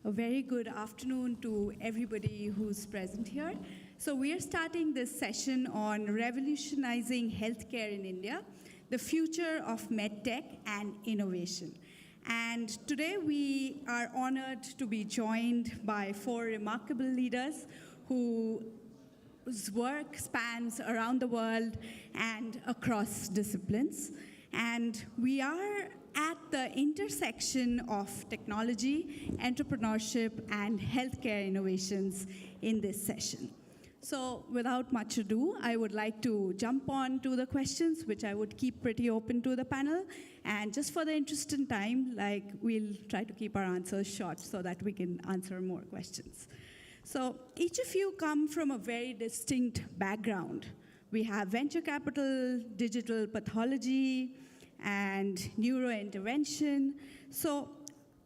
A very good afternoon to everybody who's present here. So we are starting this session on revolutionizing healthcare in India, the future of MedTech and innovation. And today we are honored to be joined by four remarkable leaders whose work spans around the world and across disciplines. And we are at the intersection of technology, entrepreneurship, and healthcare innovations in this session. So without much ado, I would like to jump on to the questions, which I would keep pretty open to the panel. And just for the interest in time, we'll try to keep our answers short so that we can answer more questions. So each of you come from a very distinct background. We have venture capital, digital pathology, and neurointervention. So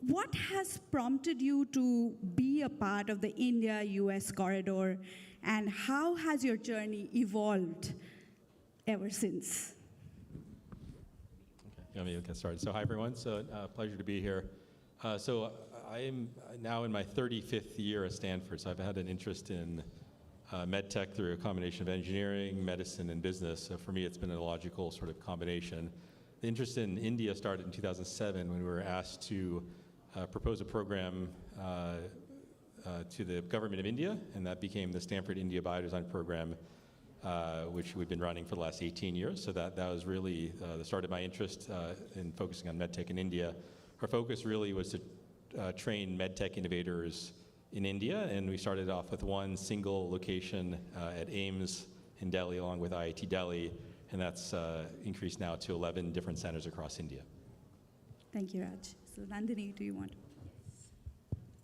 what has prompted you to be a part of the India-US corridor, and how has your journey evolved ever since? Okay, let me get started. So hi, everyone. So pleasure to be here. So I am now in my 35th year at Stanford, so I've had an interest in MedTech through a combination of engineering, medicine, and business. So for me, it's been a logical sort of combination. The interest in India started in 2007 when we were asked to propose a program to the government of India, and that became the Stanford India Biodesign program, which we've been running for the last 18 years. So that was really the start of my interest in focusing on MedTech in India. Our focus really was to train MedTech innovators in India, and we started off with one single location at AIIMS in Delhi, along with IIT Delhi, and that's increased now to 11 different centers across India. Thank you, Raj. So Nandini, do you want to?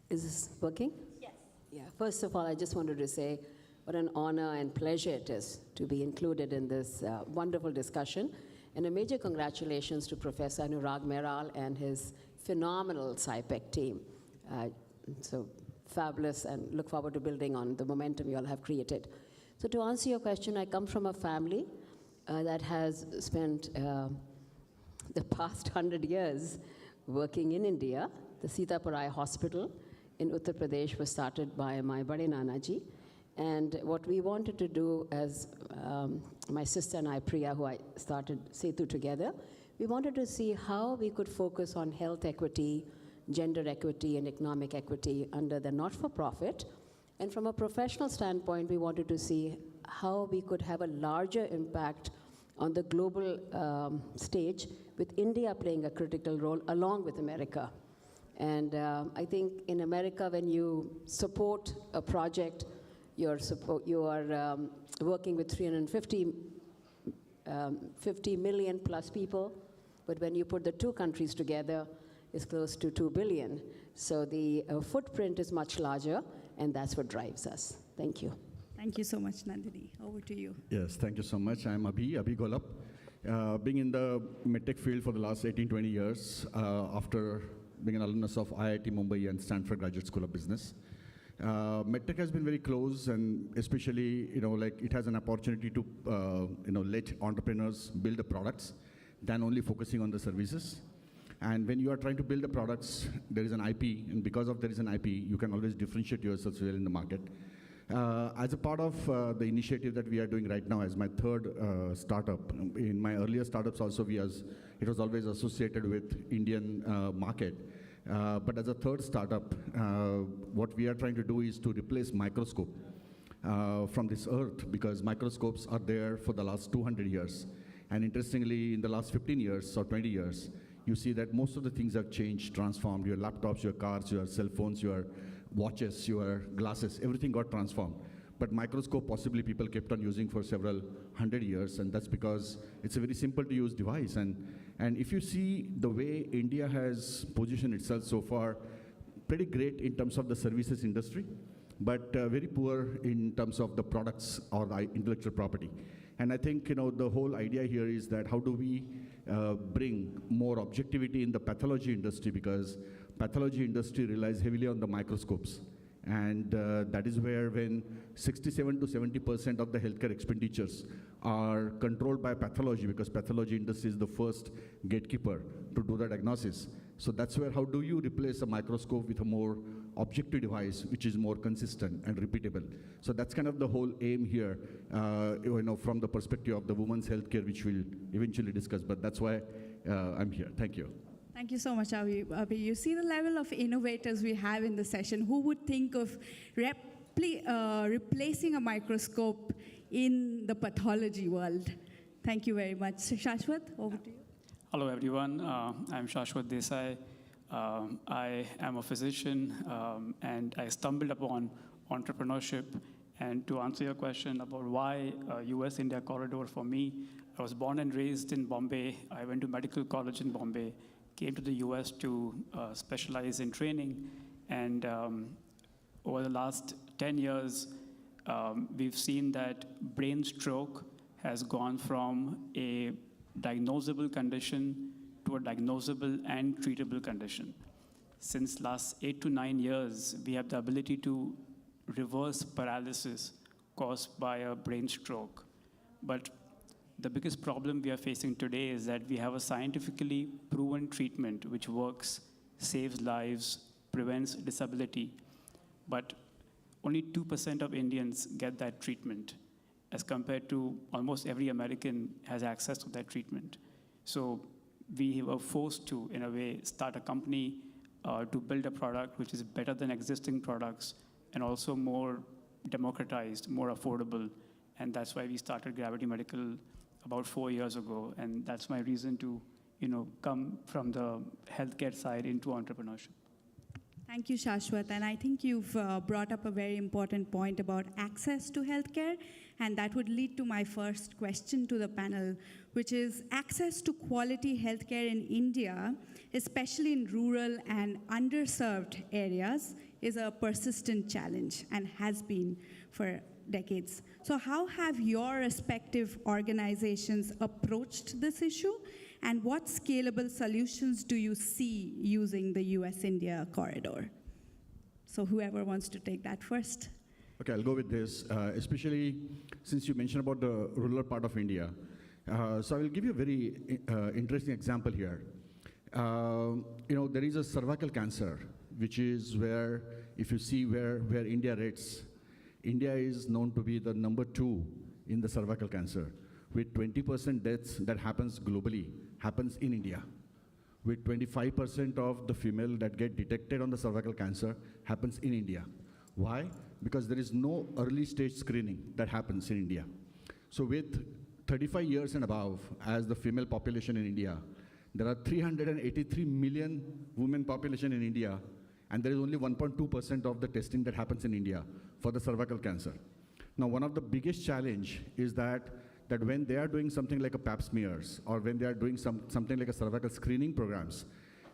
Is this working? Yes. Yeah, first of all, I just wanted to say what an honor and pleasure it is to be included in this wonderful discussion. And a major congratulations to Professor Anurag Meral and his phenomenal SciPec team. So fabulous, and look forward to building on the momentum you all have created. So to answer your question, I come from a family that has spent the past 100 years working in India. The Sitapur Eye Hospital in Uttar Pradesh was started by my Bade Nana ji. And what we wanted to do, as my sister and I, Priya, who I started Setu together, we wanted to see how we could focus on health equity, gender equity, and economic equity under the not-for-profit. And from a professional standpoint, we wanted to see how we could have a larger impact on the global stage, with India playing a critical role along with America. And I think in America, when you support a project, you are working with 50 million plus people, but when you put the two countries together, it's close to 2 billion. So the footprint is much larger, and that's what drives us. Thank you. Thank you so much, Nandini. Over to you. Yes, thank you so much. I'm Abhi Gholap. Being in the MedTech field for the last 18-20 years, after being an alumnus of IIT Mumbai and Stanford Graduate School of Business. MedTech has been very close, and especially, it has an opportunity to, let entrepreneurs build the products than only focusing on the services. And when you are trying to build the products, there is an IP, and because of there is an IP, you can always differentiate yourself well in the market. As a part of the initiative that we are doing right now as my third startup, in my earlier startups also it was always associated with Indian market. But as a third startup, what we are trying to do is to replace microscope from this earth, because microscopes are there for the last 200 years. And interestingly, in the last 15 years or 20 years, you see that most of the things have changed, transformed. Your laptops, your cars, your cell phones, your watches, your glasses, everything got transformed. But microscope, possibly people kept on using for several hundred years, and that's because it's a very simple to use device. And if you see the way India has positioned itself so far, pretty great in terms of the services industry, but very poor in terms of the products or the intellectual property. And I think, the whole idea here is that how do we bring more objectivity in the pathology industry, because pathology industry relies heavily on the microscopes. And that is where when 67 to 70% of the healthcare expenditures are controlled by pathology, because pathology industry is the first gatekeeper to do the diagnosis. So that's where, how do you replace a microscope with a more objective device which is more consistent and repeatable. So that's kind of the whole aim here, from the perspective of the women's healthcare, which we'll eventually discuss. But that's why I'm here. Thank you. Thank you so much, Abhi. You see the level of innovators we have in the session. Who would think of replacing a microscope in the pathology world? Thank you very much. Shashwat, over to you. Hello, everyone. I'm Shashvat Desai. I am a physician, and I stumbled upon entrepreneurship. And to answer your question about why US-India corridor for me, I was born and raised in Bombay. I went to medical college in Bombay, came to the US to specialize in training. And over the last 10 years, we've seen that brain stroke has gone from a diagnosable condition to a diagnosable and treatable condition. Since last 8 to 9 years, we have the ability to reverse paralysis caused by a brain stroke. But the biggest problem we are facing today is that we have a scientifically proven treatment which works, saves lives, prevents disability, but only 2% of Indians get that treatment, as compared to almost every American has access to that treatment. So we were forced to, in a way, start a company to build a product which is better than existing products and also more democratized, more affordable. And that's why we started Gravity Medical about 4 years ago. And that's my reason to come from the healthcare side into entrepreneurship. Thank you, Shashwat. And I think you've brought up a very important point about access to healthcare. And that would lead to my first question to the panel, which is access to quality healthcare in India, especially in rural and underserved areas, is a persistent challenge and has been for decades. So how have your respective organizations approached this issue? And what scalable solutions do you see using the US-India corridor? So whoever wants to take that first. Okay, I'll go with this, especially since you mentioned about the rural part of India. So I will give you a very interesting example here. There is a cervical cancer, which is where, if you see where India rates, India is known to be the number 2 in the cervical cancer, with 20% deaths that happens globally, happens in India. With 25% of the female that get detected on the cervical cancer happens in India. Why? Because there is no early stage screening that happens in India. So with 35 years and above as the female population in India, there are 383 million women population in India, and there is only 1.2% of the testing that happens in India for the cervical cancer. Now, one of the biggest challenge is that when they are doing something like a pap smears, or when they are doing something like a cervical screening programs,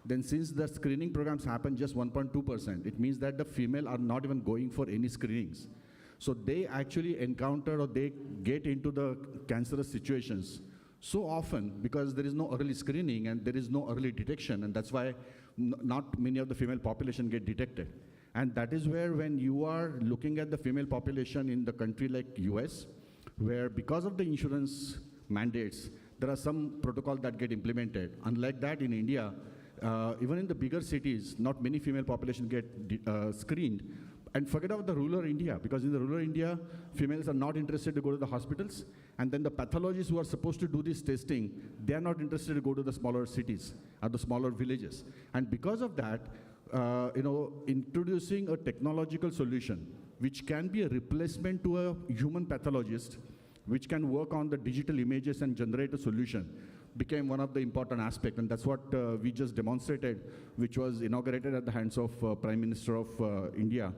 then since the screening programs happen just 1.2%, it means that the female are not even going for any screenings. So they actually encounter, or they get into the cancerous situations so often because there is no early screening and there is no early detection, and that's why not many of the female population get detected. And that is where, when you are looking at the female population in the country like US, where because of the insurance mandates, there are some protocols that get implemented. Unlike that in India, even in the bigger cities, not many female population get screened. And forget about the rural India, because in the rural India, females are not interested to go to the hospitals, and then the pathologists who are supposed to do this testing, they are not interested to go to the smaller cities or the smaller villages. And because of that, introducing a technological solution which can be a replacement to a human pathologist, which can work on the digital images and generate a solution, became one of the important aspects. And that's what we just demonstrated, which was inaugurated at the hands of Prime Minister of India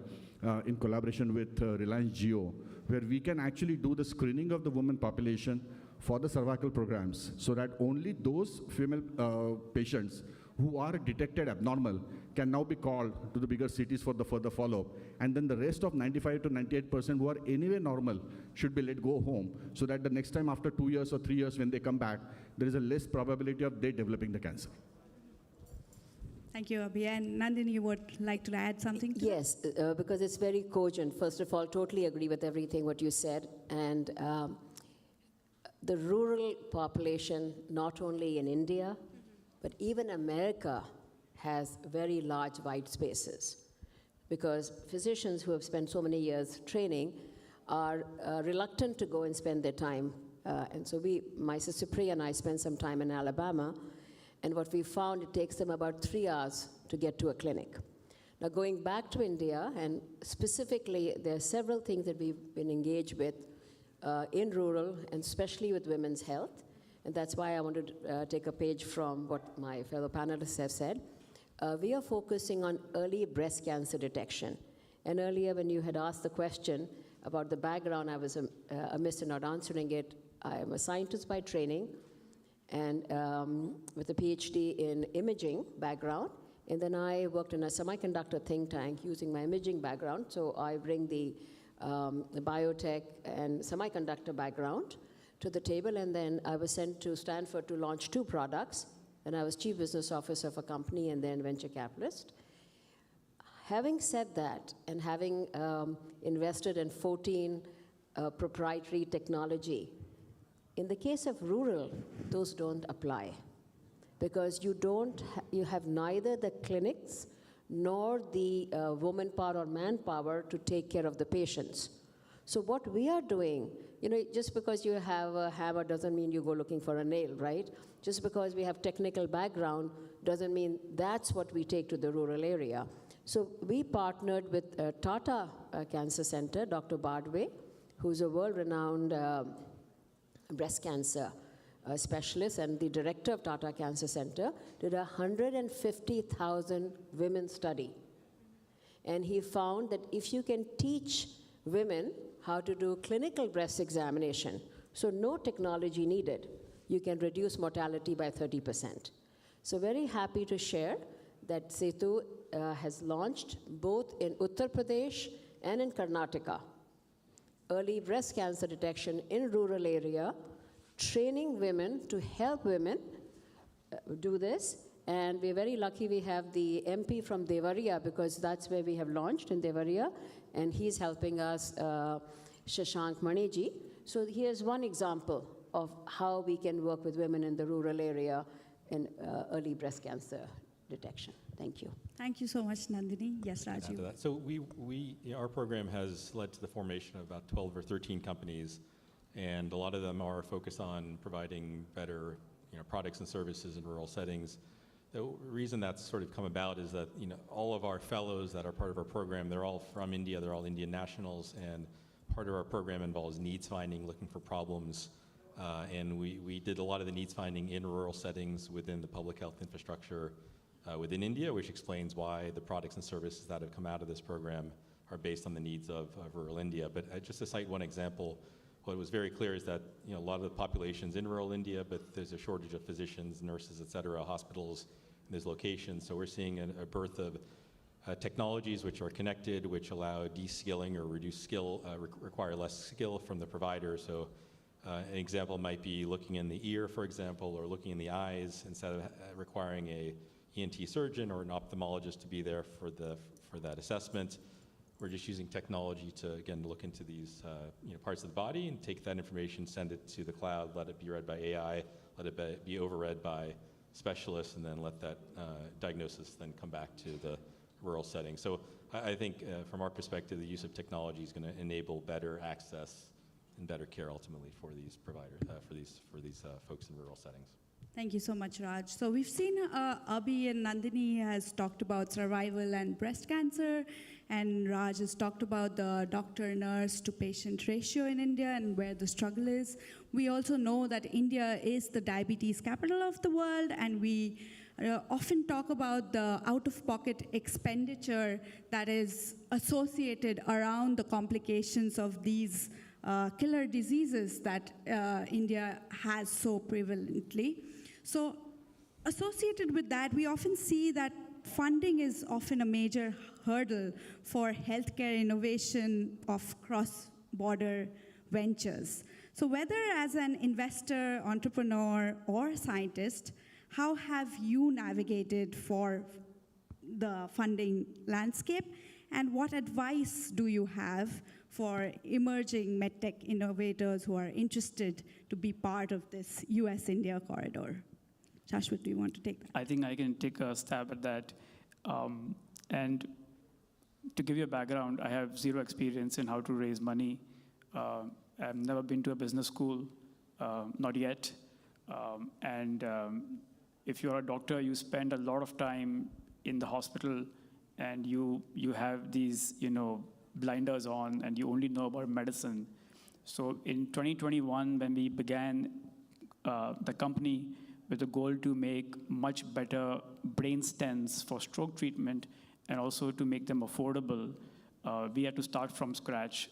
in collaboration with Reliance Jio, where we can actually do the screening of the women population for the cervical programs, so that only those female patients who are detected abnormal can now be called to the bigger cities for the further follow-up. And then the rest of 95 to 98% who are anyway normal should be let go home, so that the next time after 2 years or 3 years when they come back, there is a less probability of they developing the cancer. Thank you, Abhi. And Nandini, you would like to add something to Yes, because it's very cogent. First of all, totally agree with everything what you said. And the rural population, not only in India, but even America, has very large white spaces. because physicians who have spent so many years training are reluctant to go and spend their time. And so my sister Priya and I spent some time in Alabama, and what we found, it takes them about 3 hours to get to a clinic. Now, going back to India, and specifically, there are several things that we've been engaged with in rural, and especially with women's health. And that's why I wanted to take a page from what my fellow panelists have said. We are focusing on early breast cancer detection. And earlier, when you had asked the question about the background, I was amiss in not answering it. I am a scientist by training, and with a PhD in imaging background. And then I worked in a semiconductor think tank using my imaging background. So I bring the biotech and semiconductor background to the table. And then I was sent to Stanford to launch 2 products. And I was chief business officer of a company and then venture capitalist. Having said that, and having invested in 14 proprietary technology, in the case of rural, those don't apply. Because you have neither the clinics nor the woman power or manpower to take care of the patients. So what we are doing, just because you have a hammer doesn't mean you go looking for a nail, right? Just because we have technical background doesn't mean that's what we take to the rural area. So we partnered with Tata Cancer Center, Dr. Bardway, who's a world-renowned breast cancer specialist and the director of Tata Cancer Center, did a 150,000 women study. And he found that if you can teach women how to do clinical breast examination, so no technology needed, you can reduce mortality by 30%. So very happy to share that Setu has launched both in Uttar Pradesh and in Karnataka, early breast cancer detection in rural area, training women to help women do this. And we're very lucky we have the MP from Devariya, because that's where we have launched, in Devariya, and he's helping us, Shashank Maniji. So here's one example of how we can work with women in the rural area in early breast cancer detection. Thank you. Thank you so much, Nandini. Yes, Rajiv. So our program has led to the formation of about 12 or 13 companies, and a lot of them are focused on providing better products and services in rural settings. The reason that's sort of come about is that all of our fellows that are part of our program, they're all from India, they're all Indian nationals, and part of our program involves needs finding, looking for problems, and we did a lot of the needs finding in rural settings within the public health infrastructure within India, which explains why the products and services that have come out of this program are based on the needs of rural India. But just to cite one example, what was very clear is that a lot of the population's in rural India, but there's a shortage of physicians, nurses, et cetera, hospitals in those locations. So we're seeing a birth of technologies which are connected, which allow de-skilling or reduce skill, require less skill from the provider. So an example might be looking in the ear, for example, or looking in the eyes, instead of requiring a ENT surgeon or an ophthalmologist to be there for that assessment. We're just using technology to, again, look into these parts of the body and take that information, send it to the cloud, let it be read by AI, let it be overread by specialists, and then let that diagnosis then come back to the rural setting. So I think from our perspective, the use of technology is going to enable better access and better care ultimately for these providers, for these folks in rural settings. Thank you so much, Raj. So we've seen Abhi and Nandini has talked about survival and breast cancer, and Raj has talked about the doctor-nurse to patient ratio in India and where the struggle is. We also know that India is the diabetes capital of the world, and we often talk about the out-of-pocket expenditure that is associated around the complications of these killer diseases that India has so prevalently. So associated with that, we often see that funding is often a major hurdle for healthcare innovation of cross-border ventures. So whether as an investor, entrepreneur, or scientist, how have you navigated for the funding landscape, and what advice do you have for emerging MedTech innovators who are interested to be part of this US-India corridor? Shashwat, do you want to take that? I think I can take a stab at that. And to give you a background, I have zero experience in how to raise money. I've never been to a business school, not yet. If you're a doctor, you spend a lot of time in the hospital, and you have these, blinders on, and you only know about medicine. So in 2021, when we began the company with the goal to make much better brain stents for stroke treatment and also to make them affordable, we had to start from scratch.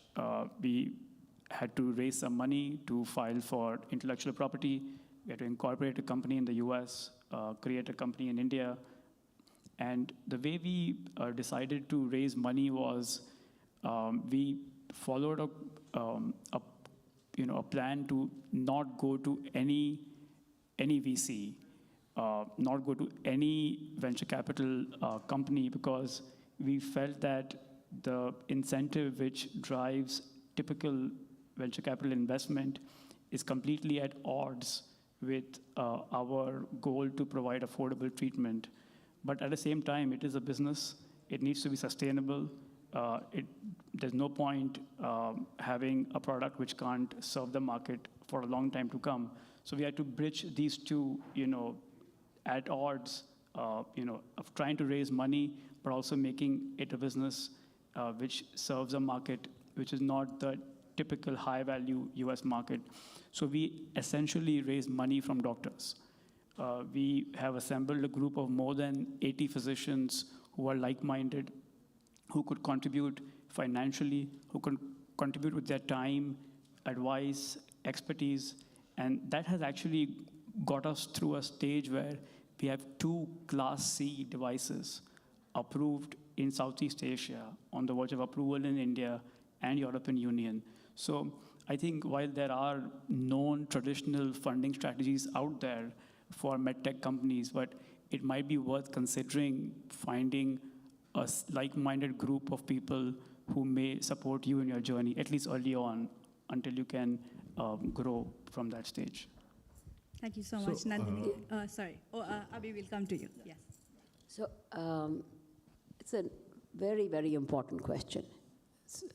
We had to raise some money to file for intellectual property. We had to incorporate a company in the US, create a company in India. And the way we decided to raise money was we followed a plan to not go to any VC, not go to any venture capital company, because we felt that the incentive which drives typical venture capital investment is completely at odds with our goal to provide affordable treatment. But at the same time, it is a business. It needs to be sustainable. There's no point having a product which can't serve the market for a long time to come. So we had to bridge these two, at odds, of trying to raise money, but also making it a business which serves a market which is not the typical high-value US market. So we essentially raise money from doctors. We have assembled a group of more than 80 physicians who are like-minded, who could contribute financially, who can contribute with their time, advice, expertise. And that has actually got us through a stage where we have 2 Class C devices approved in Southeast Asia, on the verge of approval in India and European Union. So I think while there are known traditional funding strategies out there for MedTech companies, but it might be worth considering finding a like-minded group of people who may support you in your journey, at least early on, until you can grow from that stage. Thank you so much, Nandini. Abhi, will come to you. Yes. So it's a very, very important question,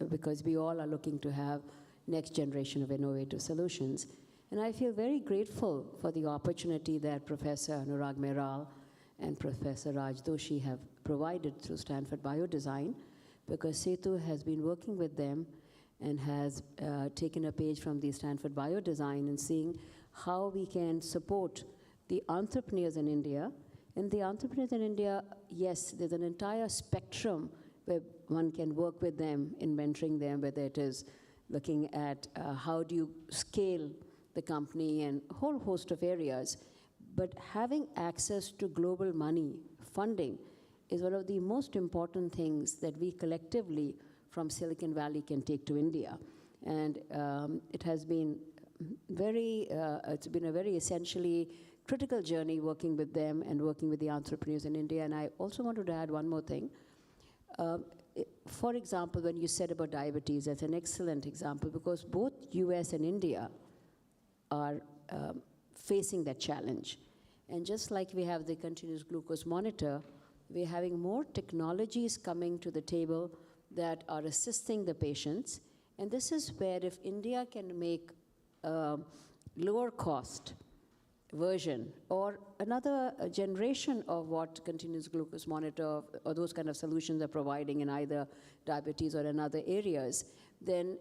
because we all are looking to have next generation of innovative solutions. And I feel very grateful for the opportunity that Professor Anurag Meral and Professor Raj Doshi have provided through Stanford Biodesign, because Setu has been working with them and has taken a page from the Stanford Biodesign and seeing how we can support the entrepreneurs in India. And the entrepreneurs in India, yes, there's an entire spectrum where one can work with them in mentoring them, whether it is looking at how do you scale the company and a whole host of areas. But having access to global money, funding, is one of the most important things that we collectively from Silicon Valley can take to India. And it has been it's been a very essentially critical journey working with them and working with the entrepreneurs in India. And I also wanted to add one more thing. For example, when you said about diabetes, that's an excellent example, because both US and India are facing that challenge. And just like we have the continuous glucose monitor, we're having more technologies coming to the table that are assisting the patients. And this is where if India can make a lower cost version or another generation of what continuous glucose monitor or those kind of solutions are providing in either diabetes or in other areas, then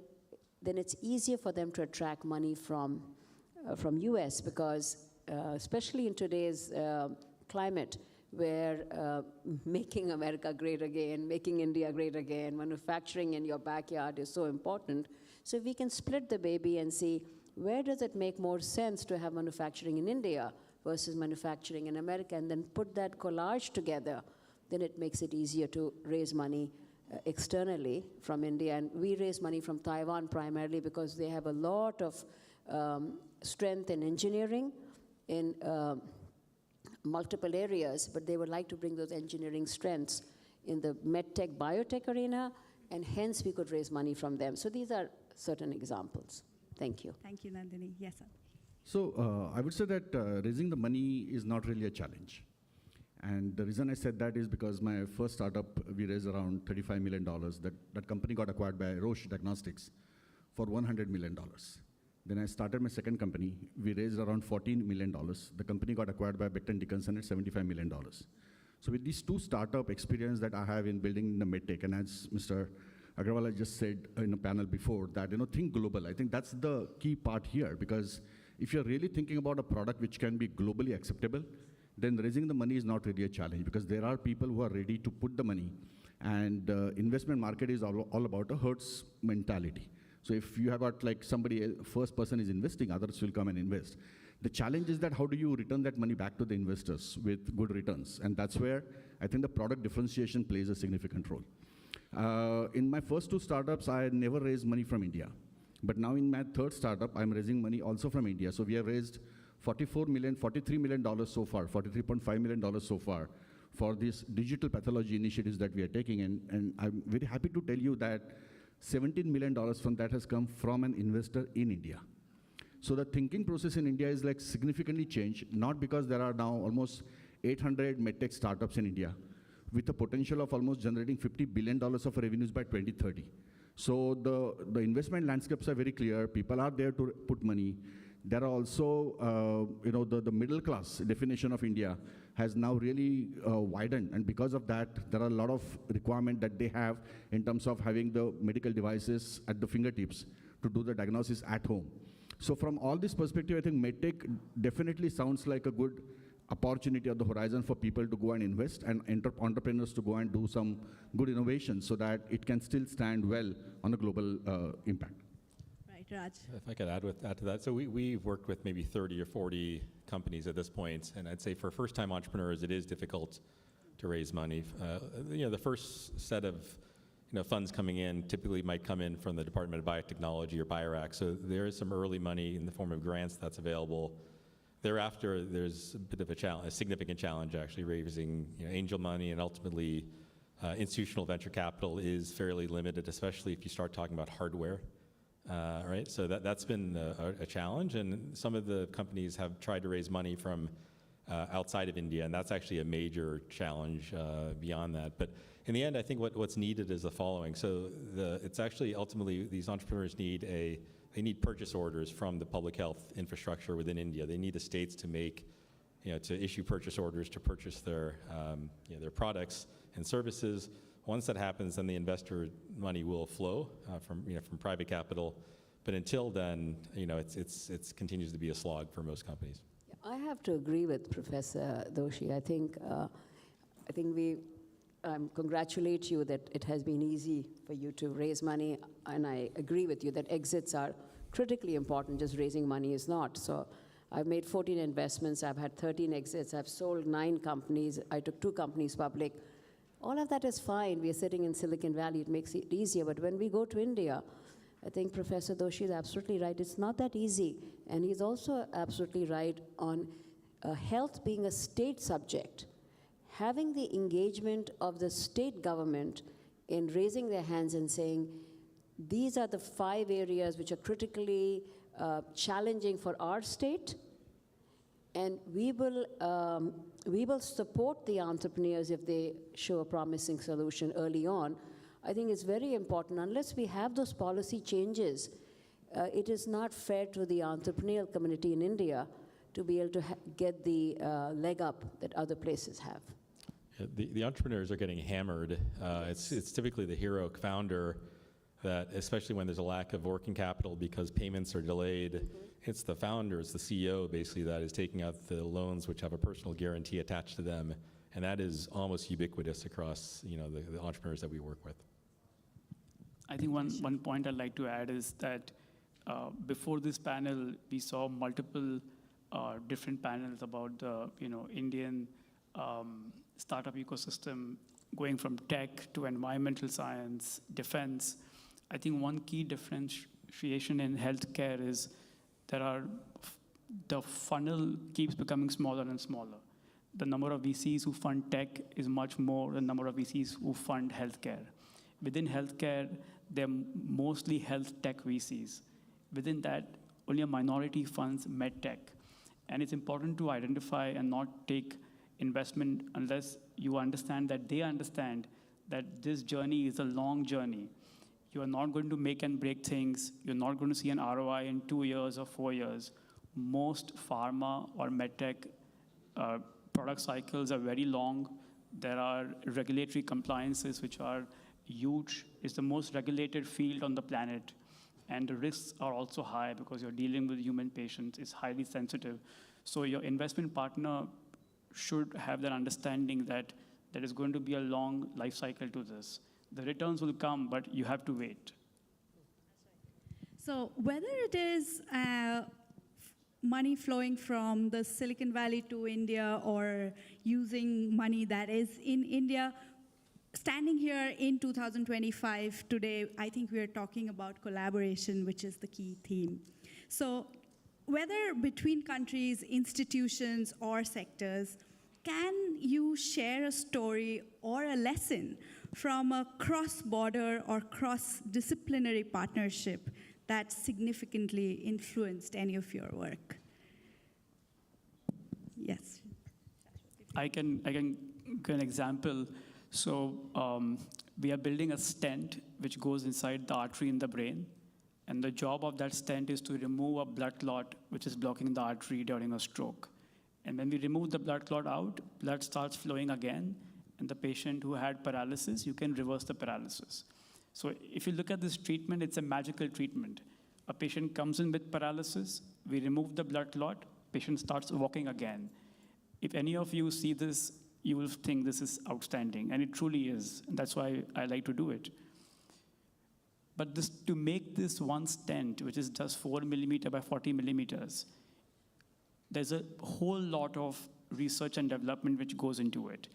it's easier for them to attract money from US, because especially in today's climate, where making America great again, making India great again, manufacturing in your backyard is so important. So if we can split the baby and see where does it make more sense to have manufacturing in India versus manufacturing in America, and then put that collage together, then it makes it easier to raise money externally from India. And we raise money from Taiwan primarily because they have a lot of strength in engineering in multiple areas, but they would like to bring those engineering strengths in the MedTech, biotech arena, and hence we could raise money from them. So these are certain examples. Thank you. Thank you, Nandini. Yes, sir. So I would say that raising the money is not really a challenge. And the reason I said that is because my first startup, we raised around $35 million. That company got acquired by Roche Diagnostics for $100 million. Then I started my second company. We raised around $14 million. The company got acquired by Becton Dickinson at $75 million. So with these two startup experience that I have in building the MedTech, and as Mr. Agarwal just said in a panel before, that think global. I think that's the key part here, because if you're really thinking about a product which can be globally acceptable, then raising the money is not really a challenge, because there are people who are ready to put the money. And investment market is all about a herds mentality. So if you have got like somebody, first person is investing, others will come and invest. The challenge is that how do you return that money back to the investors with good returns? And that's where I think the product differentiation plays a significant role. In my first two startups, I never raised money from India. But now in my third startup, I'm raising money also from India. So we have raised $43 million so far, $43.5 million so far for these digital pathology initiatives that we are taking. And I'm very happy to tell you that $17 million from that has come from an investor in India. So the thinking process in India is like significantly changed, not because there are now almost 800 medtech startups in India with a potential of almost generating $50 billion of revenues by 2030. So the investment landscapes are very clear. People are there to put money. There are also, the middle class definition of India has now really widened. And because of that, there are a lot of requirements that they have in terms of having the medical devices at the fingertips to do the diagnosis at home. So from all this perspective, I think MedTech definitely sounds like a good opportunity on the horizon for people to go and invest and entrepreneurs to go and do some good innovation so that it can still stand well on a global impact. Right, Raj. If I could add to that. So we've worked with maybe 30 or 40 companies at this point, and I'd say for first-time entrepreneurs, it is difficult to raise money. The first set of funds coming in typically might come in from the Department of Biotechnology or BioRac. So there is some early money in the form of grants that's available. Thereafter, there's a bit of a significant challenge actually raising angel money, and ultimately institutional venture capital is fairly limited, especially if you start talking about hardware. Right, so that's been a challenge, and some of the companies have tried to raise money from outside of India, and that's actually a major challenge beyond that. But in the end, I think what's needed is the following. So it's actually ultimately these entrepreneurs they need purchase orders from the public health infrastructure within India. They need the states to to issue purchase orders to purchase their products and services. Once that happens, then the investor money will flow from private capital. But until then, it continues to be a slog for most companies. I have to agree with Professor Doshi. I think we congratulate you that it has been easy for you to raise money, and I agree with you that exits are critically important. Just raising money is not. So I've made 14 investments. I've had 13 exits. I've sold 9 companies. I took 2 companies public. All of that is fine. We are sitting in Silicon Valley. It makes it easier. But when we go to India, I think Professor Doshi is absolutely right. It's not that easy. And he's also absolutely right on health being a state subject. Having the engagement of the state government in raising their hands and saying, these are the 5 areas which are critically challenging for our state, and we will support the entrepreneurs if they show a promising solution early on. I think it's very important. Unless we have those policy changes, it is not fair to the entrepreneurial community in India to be able to get the leg up that other places have. The entrepreneurs are getting hammered. It's typically the heroic founder that, especially when there's a lack of working capital because payments are delayed, it's the founder, it's the CEO basically that is taking out the loans which have a personal guarantee attached to them, and that is almost ubiquitous across the entrepreneurs that we work with. I think one point I'd like to add is that before this panel, we saw multiple different panels about the Indian startup ecosystem, going from tech to environmental science, defense. I think one key differentiation in healthcare is the funnel keeps becoming smaller and smaller. The number of VCs who fund tech is much more than the number of VCs who fund healthcare. Within healthcare, they're mostly health tech VCs. Within that, only a minority funds MedTech. And it's important to identify and not take investment unless you understand that they understand that this journey is a long journey. You are not going to make and break things. You're not going to see an ROI in 2 years or 4 years. Most pharma or medtech product cycles are very long. There are regulatory compliances which are huge. It's the most regulated field on the planet. And the risks are also high because you're dealing with human patients. It's highly sensitive. So your investment partner should have that understanding that there is going to be a long life cycle to this. The returns will come, but you have to wait. So whether it is money flowing from the Silicon Valley to India or using money that is in India, standing here in 2025 today, I think we are talking about collaboration, which is the key theme. So whether between countries, institutions, or sectors, can you share a story or a lesson from a cross-border or cross-disciplinary partnership that significantly influenced any of your work? Yes. I can give an example. So we are building a stent which goes inside the artery in the brain. And the job of that stent is to remove a blood clot which is blocking the artery during a stroke. And when we remove the blood clot out, blood starts flowing again. And the patient who had paralysis, you can reverse the paralysis. So if you look at this treatment, it's a magical treatment. A patient comes in with paralysis, we remove the blood clot, patient starts walking again. If any of you see this, you will think this is outstanding, and it truly is. And that's why I like to do it. But to make this one stent, which is just 4 millimeter by 40 millimeters, there's a whole lot of research and development which goes into it.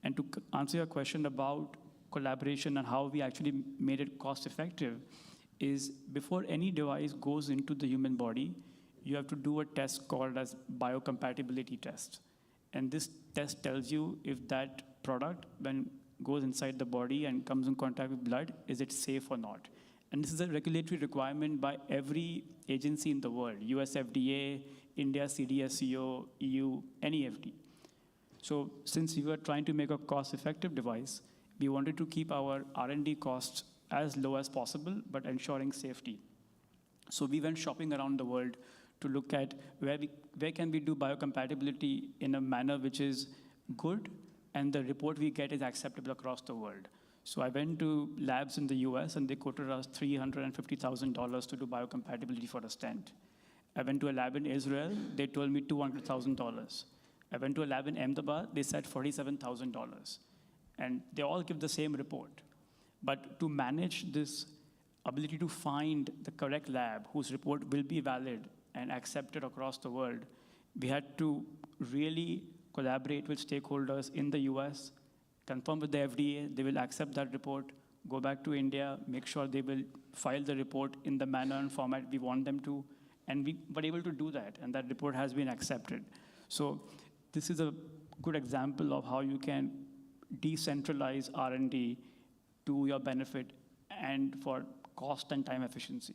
And to answer your question about collaboration and how we actually made it cost effective is before any device goes into the human body, you have to do a test called as biocompatibility test. And this test tells you if that product, when goes inside the body and comes in contact with blood, is it safe or not? And this is a regulatory requirement by every agency in the world, US FDA, India CDSCO, EU, any FD. So since we were trying to make a cost-effective device, we wanted to keep our R&D costs as low as possible, but ensuring safety. So we went shopping around the world to look at where can we do biocompatibility in a manner which is good, and the report we get is acceptable across the world. So I went to labs in the US, and they quoted us $350,000 to do biocompatibility for a stent. I went to a lab in Israel, they told me $200,000. I went to a lab in Ahmedabad, they said $47,000. And they all give the same report. But to manage this ability to find the correct lab whose report will be valid and accepted across the world, we had to really collaborate with stakeholders in the US, confirm with the FDA, they will accept that report, go back to India, make sure they will file the report in the manner and format we want them to, and we were able to do that, and that report has been accepted. So this is a good example of how you can decentralize R&D to your benefit and for cost and time efficiency.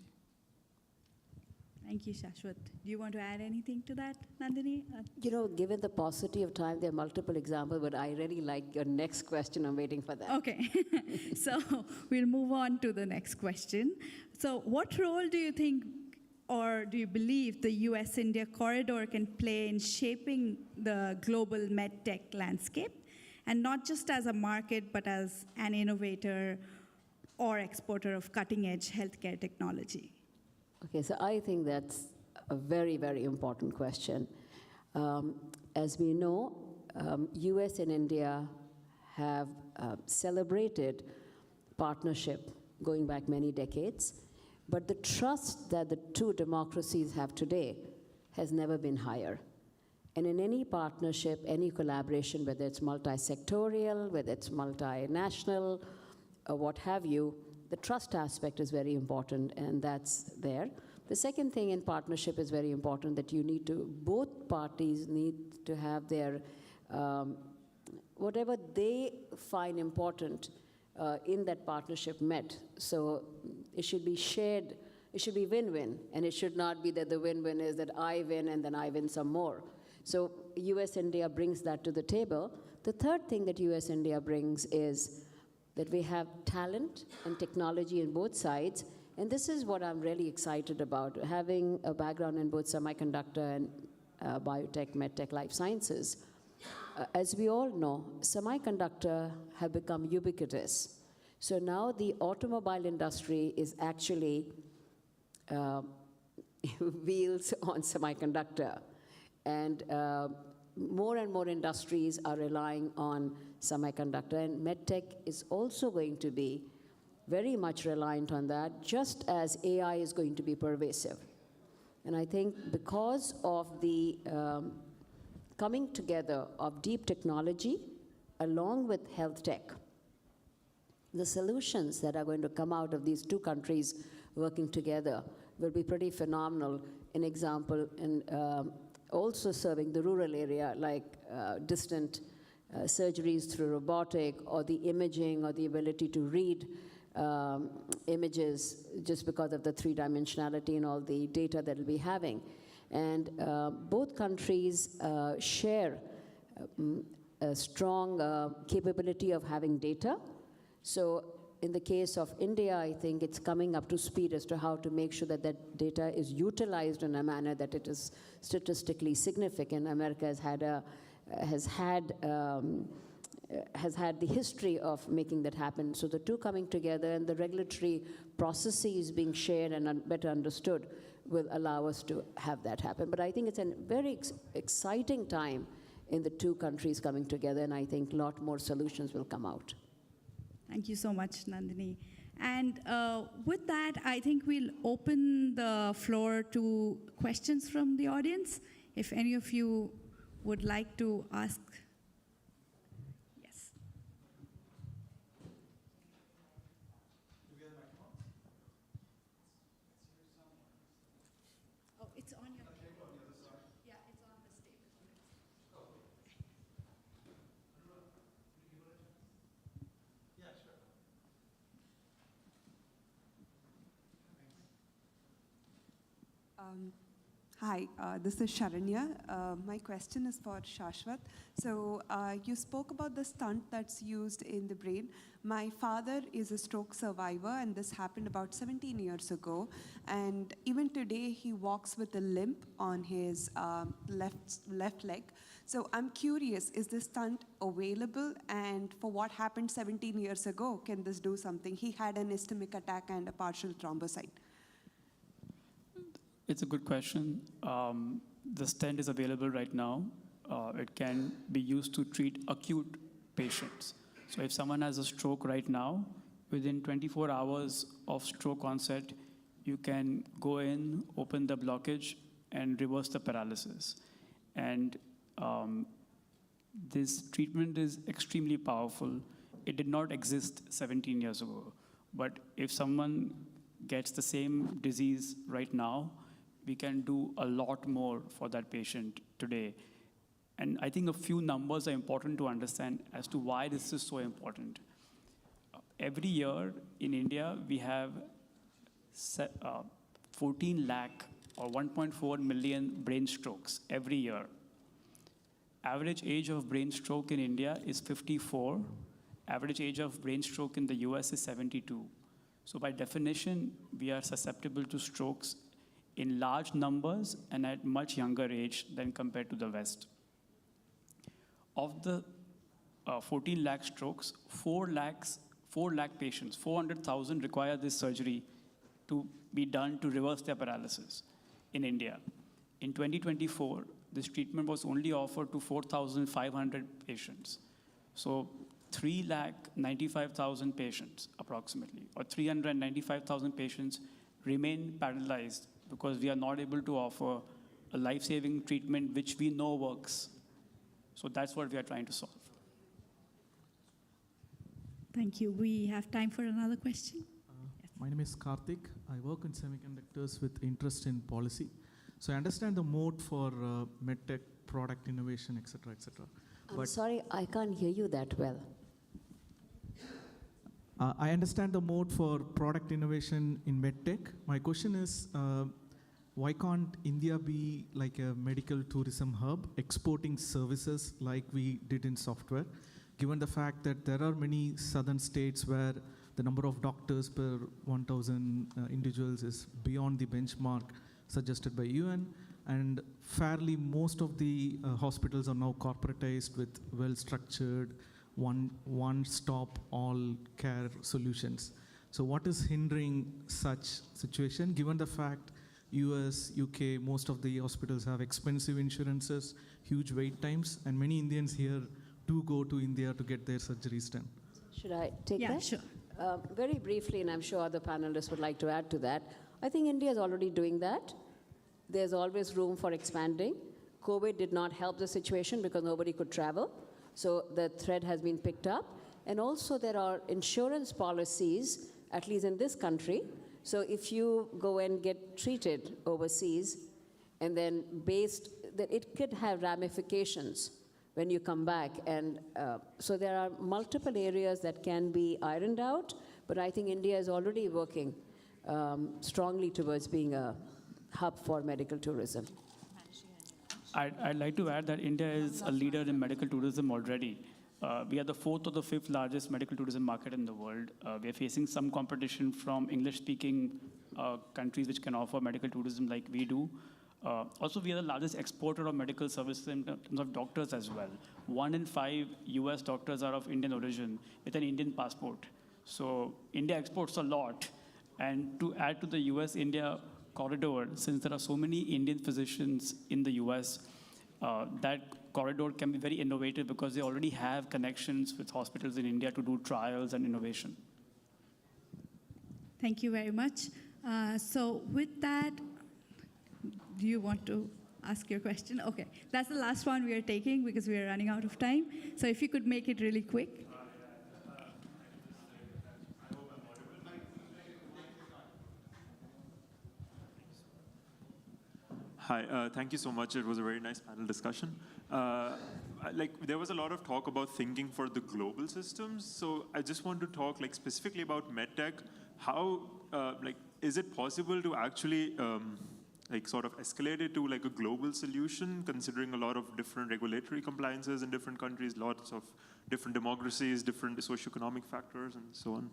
Thank you, Shashwat. Do you want to add anything to that, Nandini? You know, given the paucity of time, there are multiple examples, but I really like your next question. I'm waiting for that. Okay. So we'll move on to the next question. So what role do you think, or do you believe the US-India corridor can play in shaping the global MedTech landscape? And not just as a market, but as an innovator or exporter of cutting-edge healthcare technology? Okay, so I think that's a very, very important question. As we know, US and India have celebrated partnership going back many decades, but the trust that the two democracies have today has never been higher. And in any partnership, any collaboration, whether it's multi-sectorial, whether it's multinational, or what have you, the trust aspect is very important, and that's there. The second thing in partnership is very important, that you need to, both parties need to have their, whatever they find important in that partnership met. So it should be shared, it should be win-win, and it should not be that the win-win is that I win and then I win some more. So US-India brings that to the table. The third thing that US-India brings is that we have talent and technology on both sides, and this is what I'm really excited about, having a background in both semiconductor and biotech, medtech, life sciences. As we all know, semiconductor have become ubiquitous. So now the automobile industry is actually wheels on semiconductor. And more and more industries are relying on semiconductor, and MedTech is also going to be very much reliant on that, just as AI is going to be pervasive. And I think because of the coming together of deep technology along with health tech, the solutions that are going to come out of these two countries working together will be pretty phenomenal. An example, in also serving the rural area, like distant surgeries through robotic, or the imaging, or the ability to read images just because of the three-dimensionality and all the data that we'll be having. And both countries share a strong capability of having data. So in the case of India, I think it's coming up to speed as to how to make sure that that data is utilized in a manner that it is statistically significant. America has had the history of making that happen. So the two coming together and the regulatory processes being shared and better understood will allow us to have that happen. But I think it's a very exciting time in the two countries coming together, and I think a lot more solutions will come out. Thank you so much, Nandini. And with that, I think we'll open the floor to questions from the audience. If any of you would like to ask. Yes. Oh, it's on your table. Yeah, it's on the stage. Hi, this is Sharanya. My question is for Shashvat. So you spoke about the stunt that's used in the brain. My father is a stroke survivor, and this happened about 17 years ago. And even today, he walks with a limp on his left leg. So I'm curious, is this stunt available? And for what happened 17 years ago, can this do something? He had an ischemic attack and a partial thrombocyte. It's a good question. The stent is available right now. It can be used to treat acute patients. So if someone has a stroke right now, within 24 hours of stroke onset, you can go in, open the blockage, and reverse the paralysis. And this treatment is extremely powerful. It did not exist 17 years ago. But if someone gets the same disease right now, we can do a lot more for that patient today. And I think a few numbers are important to understand as to why this is so important. Every year in India, we have 14 lakh or 1.4 million brain strokes every year. Average age of brain stroke in India is 54. Average age of brain stroke in the US is 72. So by definition, we are susceptible to strokes in large numbers and at much younger age than compared to the West. Of the 14 lakh strokes, 4 lakh patients, 400,000 require this surgery to be done to reverse their paralysis in India. In 2024, this treatment was only offered to 4,500 patients. So 3,95,000 patients approximately, or 395,000 patients remain paralyzed because we are not able to offer a life-saving treatment which we know works. So that's what we are trying to solve. Thank you. We have time for another question. My name is Karthik. I work in semiconductors with interest in policy. So I understand the mode for MedTech, product innovation, et cetera, et cetera. I'm sorry, I can't hear you that well. I understand the mode for product innovation in MedTech. My question is, why can't India be like a medical tourism hub, exporting services like we did in software, given the fact that there are many southern states where the number of doctors per 1,000 individuals is beyond the benchmark suggested by UN, and fairly most of the hospitals are now corporatized with well-structured, one-stop all care solutions. So what is hindering such situation, given the fact US, UK, most of the hospitals have expensive insurances, huge wait times, and many Indians here do go to India to get their surgeries done? Should I take Yeah, that? sure. Very briefly, and I'm sure other panelists would like to add to that, I think India is already doing that. There's always room for expanding. COVID did not help the situation because nobody could travel. So the thread has been picked up. And also there are insurance policies, at least in this country. So if you go and get treated overseas, and then that it could have ramifications when you come back. And so there are multiple areas that can be ironed out, but I think India is already working strongly towards being a hub for medical tourism. I'd like to add that India is a leader in medical tourism already. We are the 4th or the 5th largest medical tourism market in the world. We are facing some competition from English-speaking countries which can offer medical tourism like we do. Also, we are the largest exporter of medical services in terms of doctors as well. 1 in 5 US doctors are of Indian origin with an Indian passport. So India exports a lot. And to add to the US-India corridor, since there are so many Indian physicians in the US, that corridor can be very innovative because they already have connections with hospitals in India to do trials and innovation. Thank you very much. So with that, do you want to ask your question? Okay, that's the last one we are taking because we are running out of time. So if you could make it really quick. Hi, thank you so much. It was a very nice panel discussion. There was a lot of talk about thinking for the global systems. So I just want to talk specifically about MedTech. How, is it possible to actually sort of escalate it to a global solution, considering a lot of different regulatory compliances in different countries, lots of different democracies, different socioeconomic factors, and so on?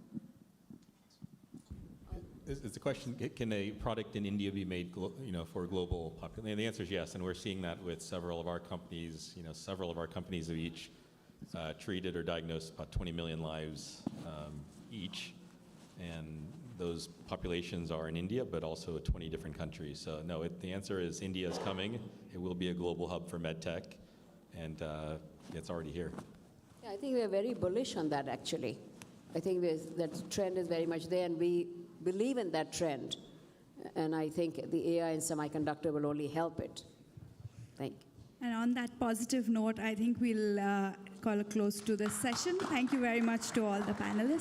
Is the question, can a product in India be made for global population? And the answer is yes, and we're seeing that with several of our companies. Several of our companies have each treated or diagnosed about 20 million lives each, and those populations are in India, but also 20 different countries. So no, the answer is India is coming. It will be a global hub for MedTech, and it's already here. Yeah, I think we're very bullish on that, actually. I think that trend is very much there, and we believe in that trend. And I think the AI and semiconductor will only help it. Thank you. And on that positive note, I think we'll call a close to this session. Thank you very much to all the panelists.